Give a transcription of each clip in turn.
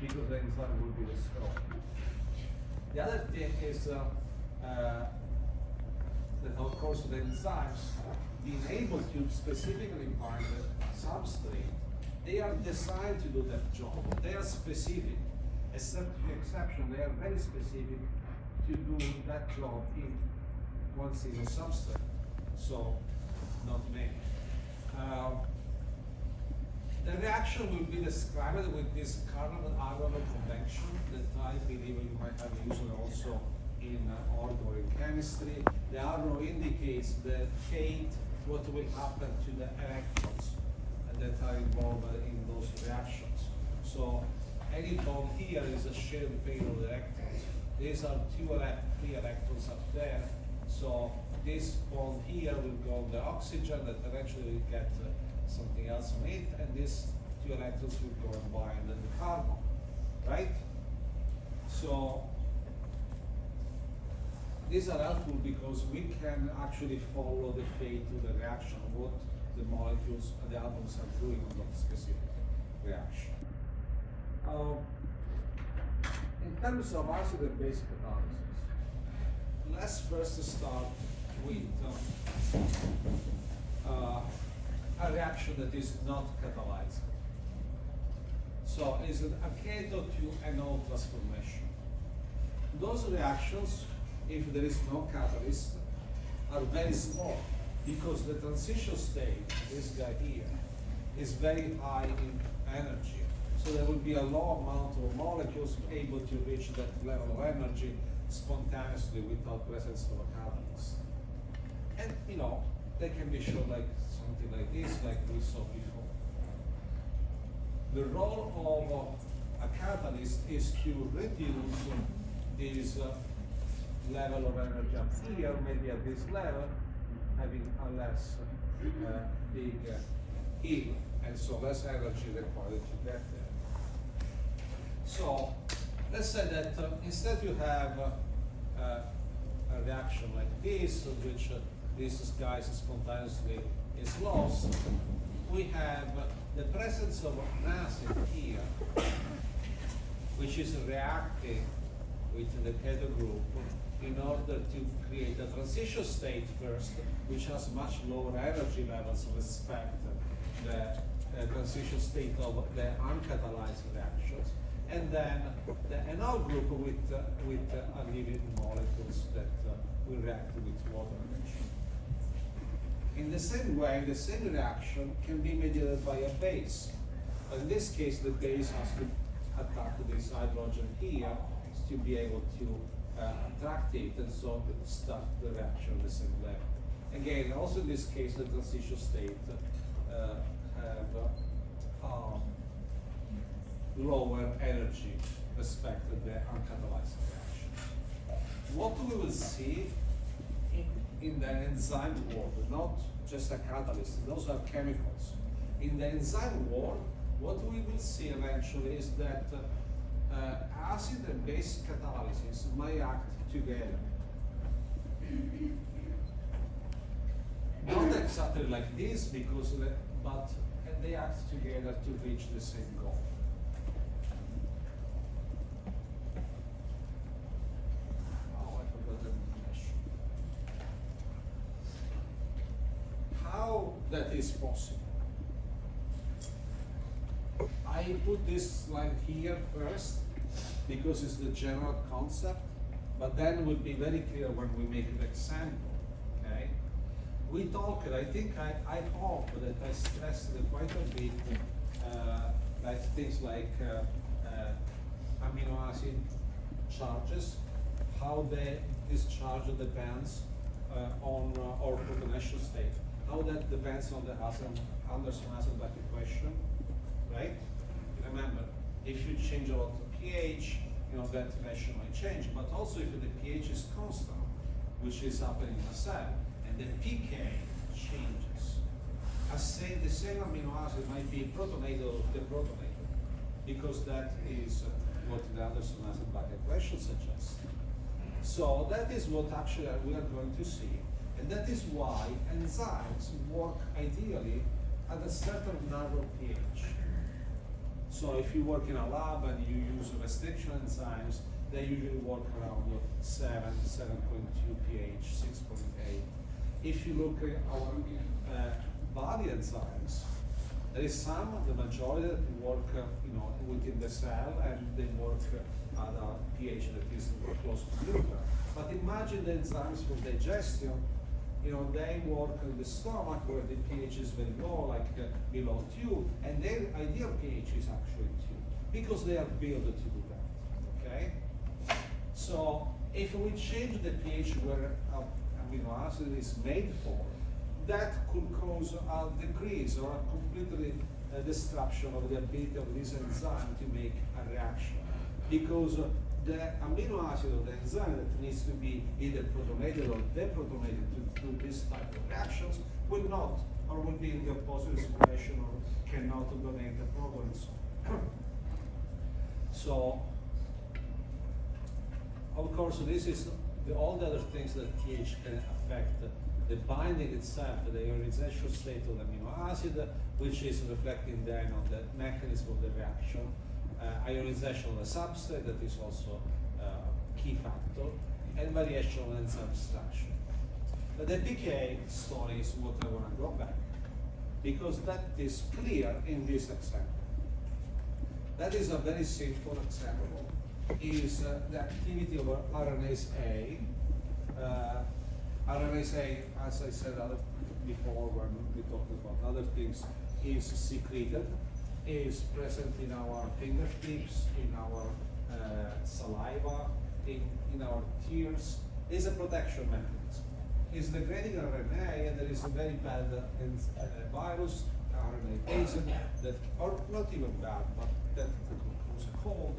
because the enzyme will be destroyed. The other thing is that of course the enzymes being able to specifically bind the substrate, they are designed to do that job. They are specific, except the exception, they are very specific to do that job in one single substrate. So, not many. The reaction will be described with this carbon-argon convection that I believe you might have used also in organic chemistry. The arrow indicates the fate, what will happen to the electrons that are involved in those reactions. So any bond here is a shared pair of electrons. These are free electrons up there. So this bond here will go on the oxygen that eventually will get something else on it, and these two electrons will go and bind the carbon, right? So these are helpful because we can actually follow the fate of the reaction, what the molecules and the atoms are doing on that specific reaction. In terms of acid and basic analysis, let's first start with a reaction that is not catalyzed. So it's an alkylator to NO transformation. Those reactions, if there is no catalyst, are very small because the transition state, this guy here, is very high in energy. So there will be a low amount of molecules able to reach that level of energy spontaneously without presence of a catalyst. And they can be shown like something like this, like we saw before. The role of a catalyst is to reduce this level of energy up here, maybe at this level, having a less big E, and so less energy required to get there. So let's say that instead you have a reaction like this, in which this gas spontaneously is lost. We have the presence of an acid here, which is reacting with the keto group in order to create a transition state first, which has much lower energy levels respect the transition state of the uncatalyzed reactions, and then the NO group with unlimited molecules that will react with water emission. In the same way, the same reaction can be mediated by a base. But in this case, the base has to attack this hydrogen here to be able to attract it, and so start the reaction at the same level. Again, also in this case, the transition state have lower energy respect to the uncatalyzed reaction. What we will see in the enzyme world, not just a catalyst, those are chemicals. In the enzyme world, what we will see eventually is that acid and base catalysis may act together. Not exactly like this, because but they act together to reach the same goal. Oh, I forgot the definition. How that is possible? I put this slide here first because it's the general concept, but then it will be very clear when we make an example. Okay? We talked, I think I hope that I stressed quite a bit, like things like amino acid charges, how this charge depends on our potential state, how that depends on the Anderson-Hasselbalch equation, right? Remember, if you change a lot the pH, that relation might change, but also if the pH is constant, which is happening in a cell, and the pK changes. The same amino acid might be protonated or deprotonated, because that is what the Anderson-Hasselbalch equation suggests. So that is what actually we are going to see, and that is why enzymes work ideally at a certain narrow pH. So if you work in a lab and you restriction enzymes, they usually work around 7.2 pH, 6.8. If you look at our body enzymes, there is some, the majority that work within the cell, and they work at a pH that is close to neutral. But imagine the enzymes for digestion, they work in the stomach where the pH is very low, like below 2, and their ideal pH is actually 2, because they are built to do that, okay? So if we change the pH where amino acid is made for, that could cause a decrease or a completely destruction of the ability of this enzyme to make a reaction. Because the amino acid or the enzyme that needs to be either protonated or deprotonated to do this type of reactions will not, or will be in the opposite situation, or cannot donate the proton and so on. So, of course, this is all the other things that pH can affect the binding itself, the ionization state of the amino acid, which is reflecting then on the mechanism of the reaction. Ionization of the substrate, that is also a key factor, and variation of enzyme structure. But the PK story is what I want to go back, because that is clear in this example. That is a very simple example. Is the activity of RNase A. RNase A, as I said before when we talked about other things, is secreted, is present in our fingertips, in our saliva, in our tears, is a protection mechanism. Is degrading RNA, and there is a very bad virus, RNase, that, or not even bad, but that was a cold,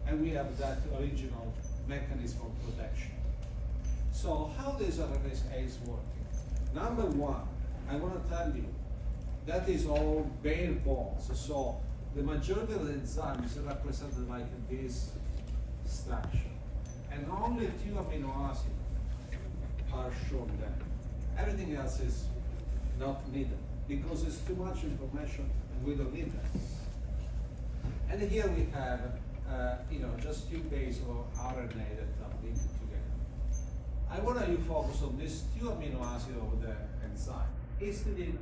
and we have that original mechanism of protection. So how this RNase A is working? Number one, I want to tell you, that is all bare bones. So the majority of the enzymes is represented like this structure. And only 2 amino acids are shown there. Everything else is not needed, because it's too much information and we don't need that. And here we have just 2 bases of RNA that are linked together. I want you to focus on these 2 amino acids of the enzyme, histidine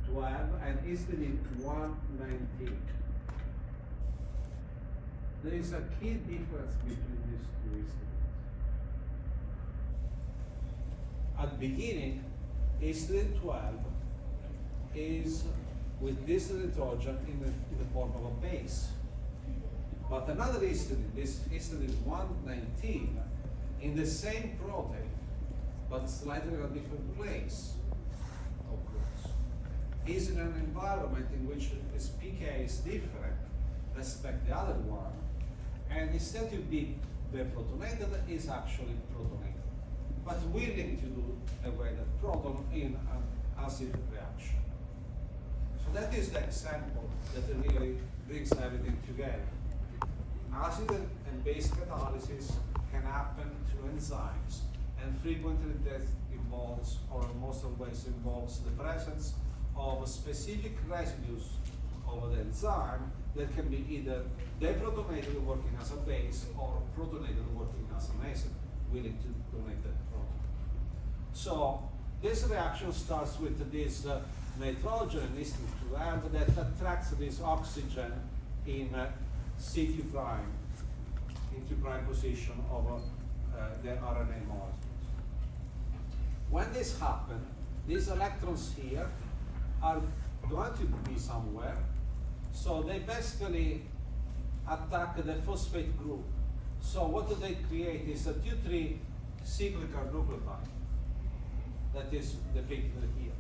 12 and histidine 119. There is a key difference between these 2 histidines. At the beginning, histidine 12 is with this nitrogen in the form of a base. But another histidine, this histidine 119, in the same protein, but slightly in a different place, of course, is in an environment in which its pK is different, respect the other one, and instead to be deprotonated, is actually protonated, but willing to do away that proton in an acid reaction. So that is the example that really brings everything together. Acid and base catalysis can happen to enzymes, and frequently that involves, or in most of the ways involves, the presence of specific residues of the enzyme that can be either deprotonated working as a base or protonated working as an acid, willing to donate that proton. So this reaction starts with this nitrogen histidine 12 that attracts this oxygen in C2 prime, into prime position of the RNA molecules. When this happens, these electrons here are going to be somewhere, so they basically attack the phosphate group. So what do they create is a 2,3 cyclical nucleotide that is depicted here.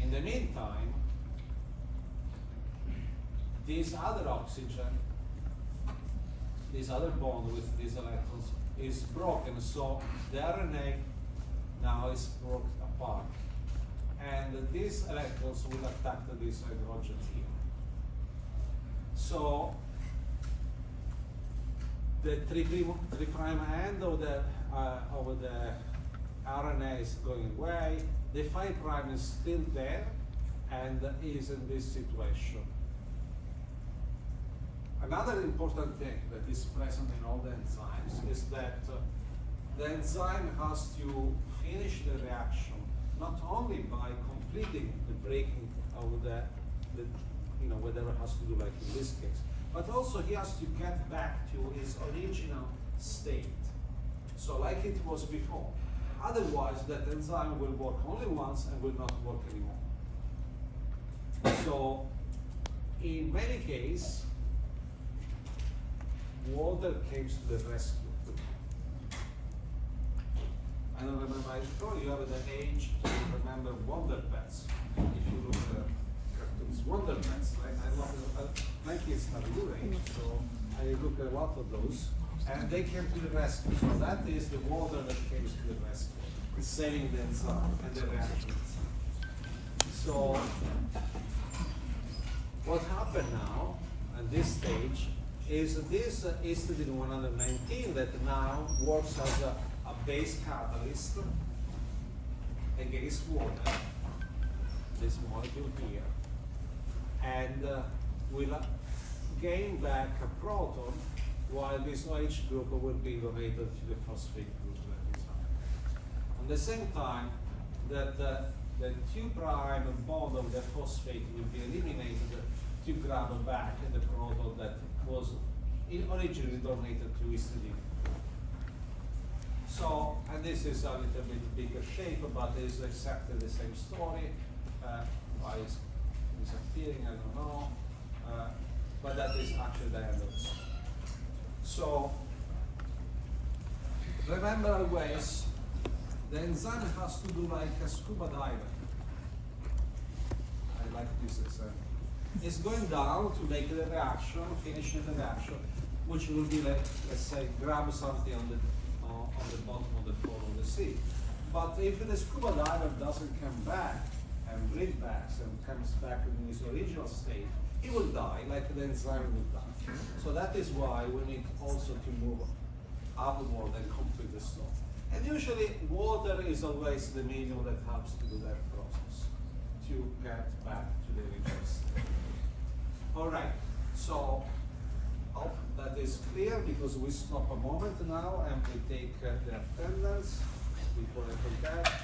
In the meantime, this other oxygen, this other bond with these electrons is broken, so the RNA now is broken apart. And these electrons will attack this hydrogen here. So the 3' end of the RNA is going away, the 5' is still there and is in this situation. Another important thing that is present in all the enzymes is that the enzyme has to finish the reaction not only by completing the breaking of the whatever has to do like in this case, but also he has to get back to his original state. So like it was before. Otherwise that enzyme will work only once and will not work anymore. So in many cases, water came to the rescue. I don't remember, I told you have the age to remember Wonder Pets. If you look at cartoons, Wonder Pets, right? I love my kids have your age, so I look at a lot of those. And they came to the rescue. So that is the water that came to the rescue, saving the enzyme and the reactions. So what happened now at this stage is this histidine 119 that now works as a base catalyst against water, this molecule here, and will gain back a proton while this OH group will be donated to the phosphate group that is on. At the same time, that the 2' bond of the phosphate will be eliminated to grab back the proton that was originally donated to histidine. So, and this is a little bit bigger shape, but it's exactly the same story. Why it's disappearing, I don't know. But that is actually the end of the story. So, remember always, the enzyme has to do like a scuba diver. I like this example. It's going down to make the reaction, finishing the reaction, which will be like, let's say, grab something on the bottom of the floor of the sea. But if the scuba diver doesn't come back and breathe back and comes back in his original state, he will die, like the enzyme will die. So that is why we need also to move outward and complete the stop. And usually water is always the medium that helps to do that process, to get back to the original state. All right, so hope that is clear, because we stop a moment now and we take the attendance before I forget.